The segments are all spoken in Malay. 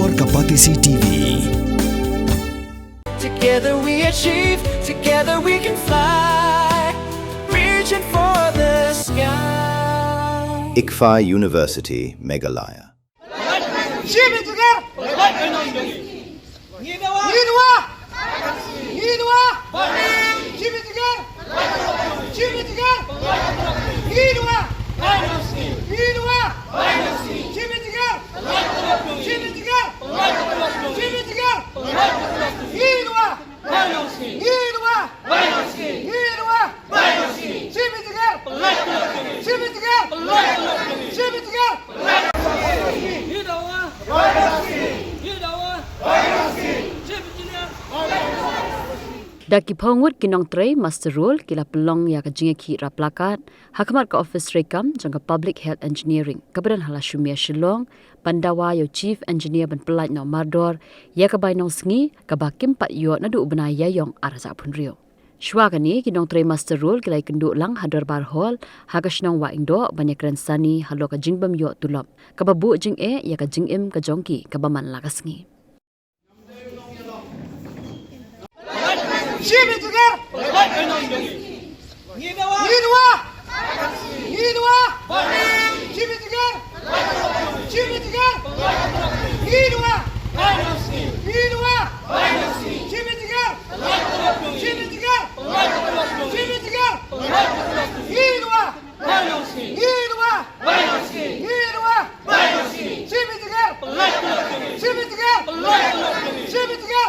Bor Kapatisi TV. Together we achieve, together we can fly, reaching for the sky. ICFA University, Meghalaya. Daki Pongwut Kinong Trey Master Rule kila pelong ya kajinge ki ra plakat hakamat ka office rekam jangka public health engineering kabadan hala shumia Shillong pandawa yo chief engineer ban pelat no Mardor ya ka bainong sngi ka bakim pat yo na du bana ya yong arza punrio Shwa kani Kinong Trey Master Rule kila ikendu lang hadar bar hall hakashnong wa indo banyak sani halo ka jingbam yo tulop ka babu jing ya ka jingim ka jongki ka baman lakasngi Shibi tukar. Yidwa. Shibi tukar. Shibi tukar. Yidwa. Shibi tukar. Shibi tukar. Shibi tukar. Yidwa. Shibi tukar. Shibi tukar. Shibi tukar.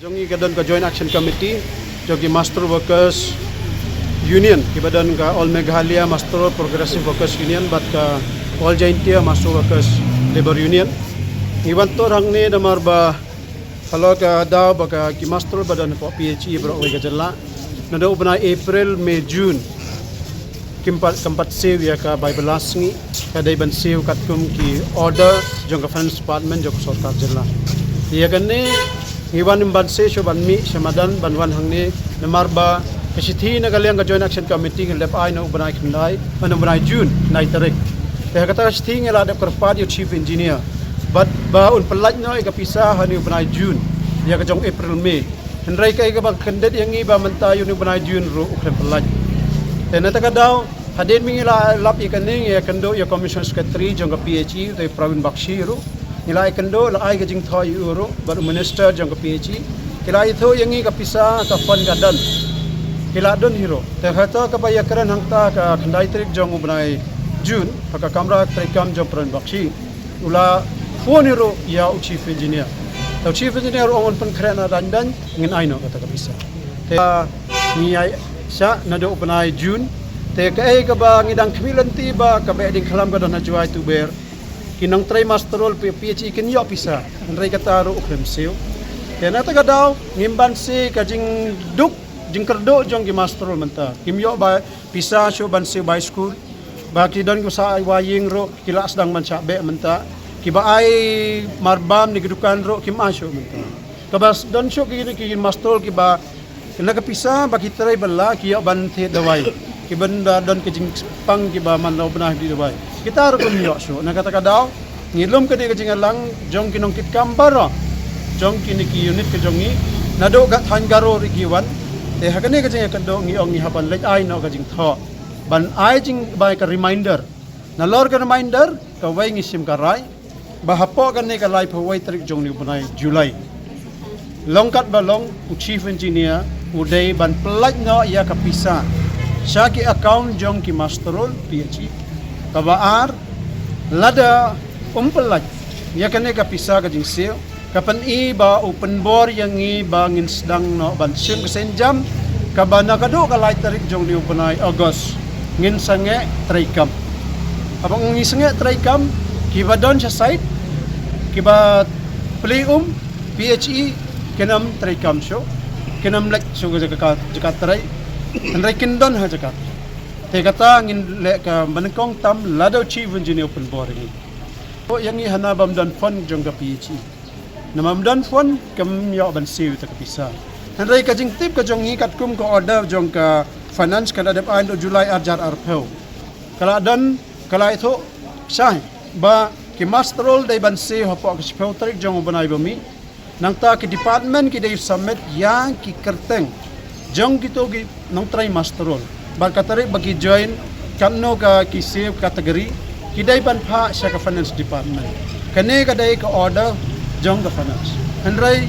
Jongi kadon ka Joint Action Committee, jogi Master Workers Union, kibadan ka All Meghalaya Master Progressive Workers Union, bat ka All Jaintia Master Workers Labor Union. Iwan to rang ni damar ba kalau ka daw ba ka ki Master badan ko PHE bro ka jalla. Nado bana April, May, June. Keempat sew ya ka Bible lasngi kadai ban sew katkum ki order jong ka Finance Department jong sarkar jalla. Ya ganne Iwan imban se syo ban mi samadan banwan hangni namarba kasithi na galyang ka Joint Action Committee ng LEPI na ubanay kinday ano banay June nay tarik kaya kata kasithi ngala da korpat yo chief engineer but ba un pelat no ikapisa hani ubanay June ya ka jong April May henray kay ka bag kandet yang iba mantayo ni ubanay June ro ukren pelat tena taka daw hadin mingila lap ikaning ya kando ya commission secretary jong ka PHE tay Pravin Bakshi ro nilai kendo lai ka jing thoi euro baru minister jang ka PHE kila itu yang ka pisa ka fund ka dan kila don hero te khata ka bayakaran hangta ka khandai trik jong ubnai June ka kamra trikam jong Pravin Bakshi ula phone hero ya chief engineer tau chief engineer on pen khrena dan ngin aino kata ka pisa te ni ai sa na do ubnai June te ka ka ba ngidang khmilan ti ba ka ba ding khalam ka don na juai tu ber Kinong Trey Master Role PHE kin yo pisa nray kataro ukrem seo kaya nataga daw ngimban si kajing duk jing kerdo jong ki Master Role menta kimyo ba pisa syo ban seo by school ba kidon ko sa waying ro kila asdang man sabe menta kiba ay marbam ni gidukan ro kim asyo menta kabas don syo ki Master Role kiba kinagapisa ba kitray bala kiyo ban the dawai kibanda don kajing pang kiba man law benah di dawai kita ro kumyo so nakataka daw ngilom kani kajing lang jong kinong kit kambara jong kini ki unit ke jongi nado ga than garo rigiwan te hakane kajing kando ngiong hapan lej ai no kajing tho ban ai jing bai ka reminder na lor ka reminder ka wai ngisim ka rai ba hapo kani ka lai phawai tarik jong ni bunai July longkat balong chief engineer uday ban pelaj no ya kapisa Syaki account jong ki Master Role PHE kabaar lada umpelaj ya kane kapisa ka jing seo kapan i ba open bor yang i ba ngin sedang no ban sim kesenjam kabana kado kalay tarik jong ni upanay August ngin sange traikam. Abang ngi sange traikam kiba don sa site kiba playum PHE kenam traikam show kenam lek so jakat tray andrai kindon ha jakat. Te kata ngin le ka manakong tam ladaw chief engineer open boring. O yang i hanabam dan fund jong ka PHE. Namam dan fund kam yo ban siu ta kapisa. Andai ka jing tip ka jong i kat kum ko order jong ka finance kada dep aindo Julai arjar arpeu. Kala dan kala itu syah ba ki masterol dai ban siu hapo ka speu tarik jong banai bumi. Nang ta ki department ki dai submit yang ki kerteng jong gitu gi nang try masterol. Bar katarik bagi join kamno ka ki save kategori kidai ban pha sa ka finance department. Kane kadai ka order jong ka finance. Andai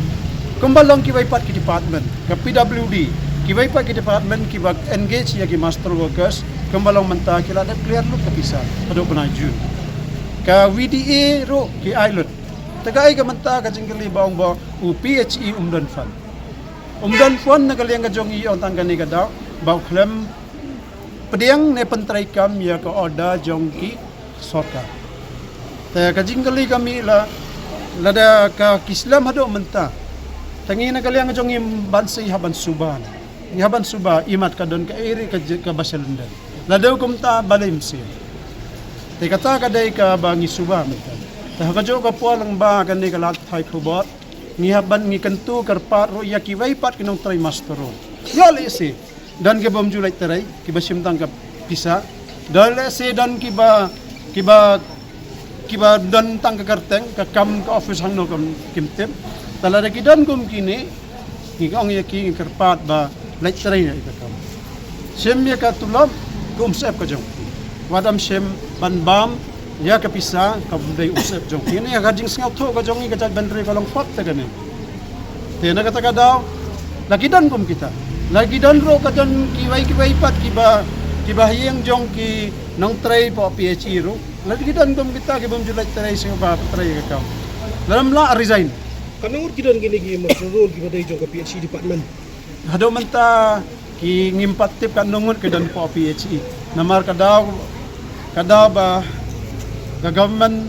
kumbalong ki pat ki department ka PWD ki pat ki department ki bag engage ya ki master workers kumbalong menta kila ada clear look kapisa pada punai June. Ka VDA ro ki island. Tagai ka menta ka jingkali baong ba PHE umdan fund. Umdan fund nagaliang ka jong i on tanggani ka daw baw klem pediang ne pentrai kam ya ka order jong ki sorka. Ta ka jingkali kami la lada ka kislam hado menta. Tangi nagaliang ka jong im bansay haban suban. Haban suba imat ka don ka eri ka basalundan. Ladaw kumta balim siya. Te kata kadai ka bangi suba menta. Ta ka jo ka po lang ba kanai ka lat thai khobot. Ngi haban ngi kantu karpat ro ya ki wai pat kinong try mastero. Ya le si dan ke bom Julai terai ki basim tang ka pisa. Dan le si dan ki ba dan tang ka karteng ka kam ka office hangno kam kimtem. Talada ki dan kum kini ngi ong ya ki karpat ba lai terai ya ka kam. Sem ya ka tulom kum sep ka jong. Wadam sem ban bam ya ka pisa ka dai usep jong. Kini ya gading singaw to ka jong ka jag bandre ka long pot ta gani. Te na kata ka daw lagi dan kum kita. Lagi dan ro ka don ki wai pat ki ba hiyang jong ki nang try po PHE ro. Lagi dan kum kita ki bom Julai try sing ba try ka kam. Dalam la resign. Kanang urgidan gini gi master role ki badai jong ka PHE department. Hado menta ki ngimpat tip kan nungun ke dan po PHE. Namar kadaw ba ka government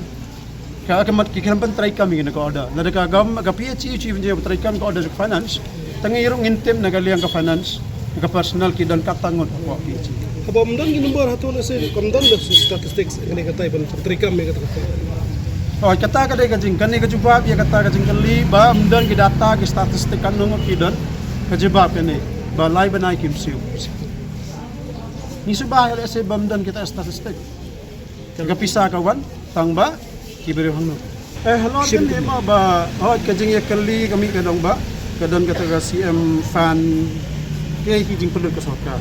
ka akamat ki kan try kami na ka order. Lada ka government ka PHE chief engineer try kami ka order sa finance. Tangirong intem nagaliang ka finance ka personal ki dan katangon po PHE. Habam dan gi number hato na se kamdan da statistics ngani katay ban trikam me katay. Oh kata ka dai ka jing kani ka jubab ya kata ka jing kali ba amdan ki data ki statistik kan nungun ki dan ka jubab kani ba lai banai kim siu. Ni subah ya se bamdan kita statistik. Ka pisa ka wan tang ba kibere hangno. Hello din ema ba oh ka jing ya kali kami ka dong ba kadon kata ka CM fan kay ki jing peluk ka sarkar.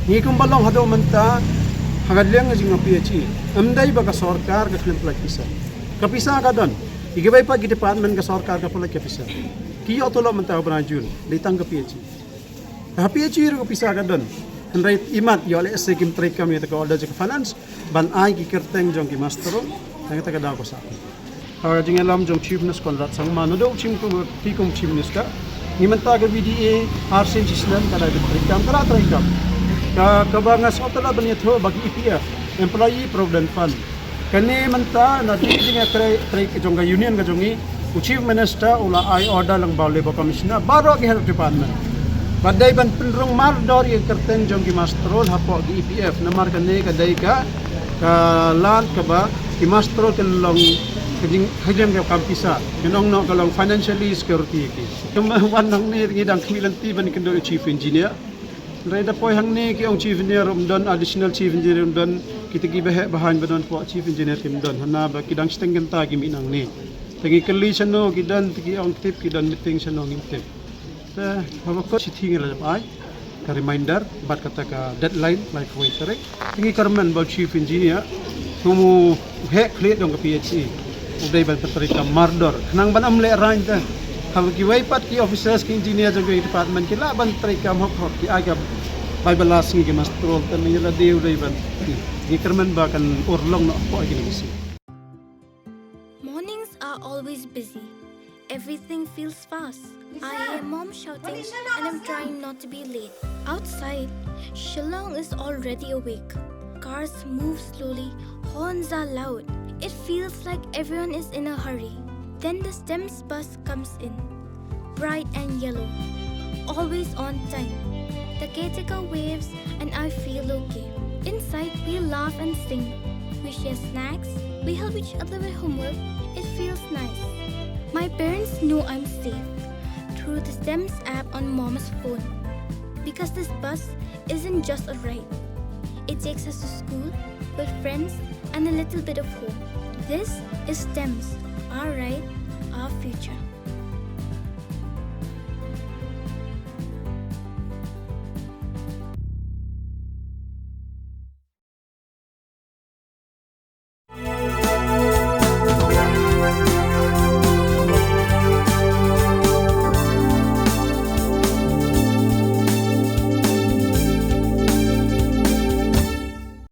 Ni kum balong hado menta hagadliang nga jing PHE. Amday ba ka sarkar ka klem plak pisa. Kapisa ka don. Igibay pa gi department ka sarkar ka plak kapisa. Kiyo tolo menta ba June ditang ka PHE. PHE ro kapisa ka don. Andai imat yo le se kim trik kami ta ka order ka finance ban ai ki kerteng jong ki mastero nang ta ka daw ko sa. Ara jing alam jong chiefness konrat sang mano do chim ko ti kum chiefness ka ni menta ka VDA RCN system ka da trik kam kala trik kam ka kabanga sa tala ban yetho bagi EPF employee provident fund kani menta na jing trik jong ka union ka jongi chief minister ula ai order lang ba labor commissioner baro ki health department. Badai ban penrong mardor yang kerteng jong ki masterol hapo ki EPF namar kane kadai ka lan ka ba ki masterol ken long kajing hajam ka kampisa kenong no kalong financially security ki wan nang ni ngidang kmilanti ban kendo chief engineer reda poy hang ni ki ong chief engineer don additional chief engineer don kitigi bahan badon po chief engineer kim don hana ba kidang stengen ta ki minang ni tangi kali sano kidan tigi ong tip kidan meeting sano ngintip. Hawak ko si tinggal ay ka reminder bat kata ka deadline like wait tarik tingi karman ba chief engineer kumu he clear dong ka PHE uday ban tarik ka mardor nang ban amle rain ta hawak ki way pat ki officers ki engineer jong department ki laban tarik ka hok ki aga bay balas ngi ki mastrol tan ni la deu uday ban ni karman ba kan urlong no ko ki ni. Mornings are always busy. everything feels fast. I hear mom shouting and I'm trying not to be late. Outside, Shillong is already awake. Cars move slowly, horns are loud. It feels like everyone is in a hurry. Then the STEMS bus comes in, bright and yellow, always on time. The caretaker waves and I feel okay. Inside, we laugh and sing. We share snacks, we help each other with homework. It feels nice. My parents know I'm safe through the STEMS app on mom's phone. Because this bus isn't just a ride. It takes us to school with friends and a little bit of hope. This is STEMS, our ride, our future.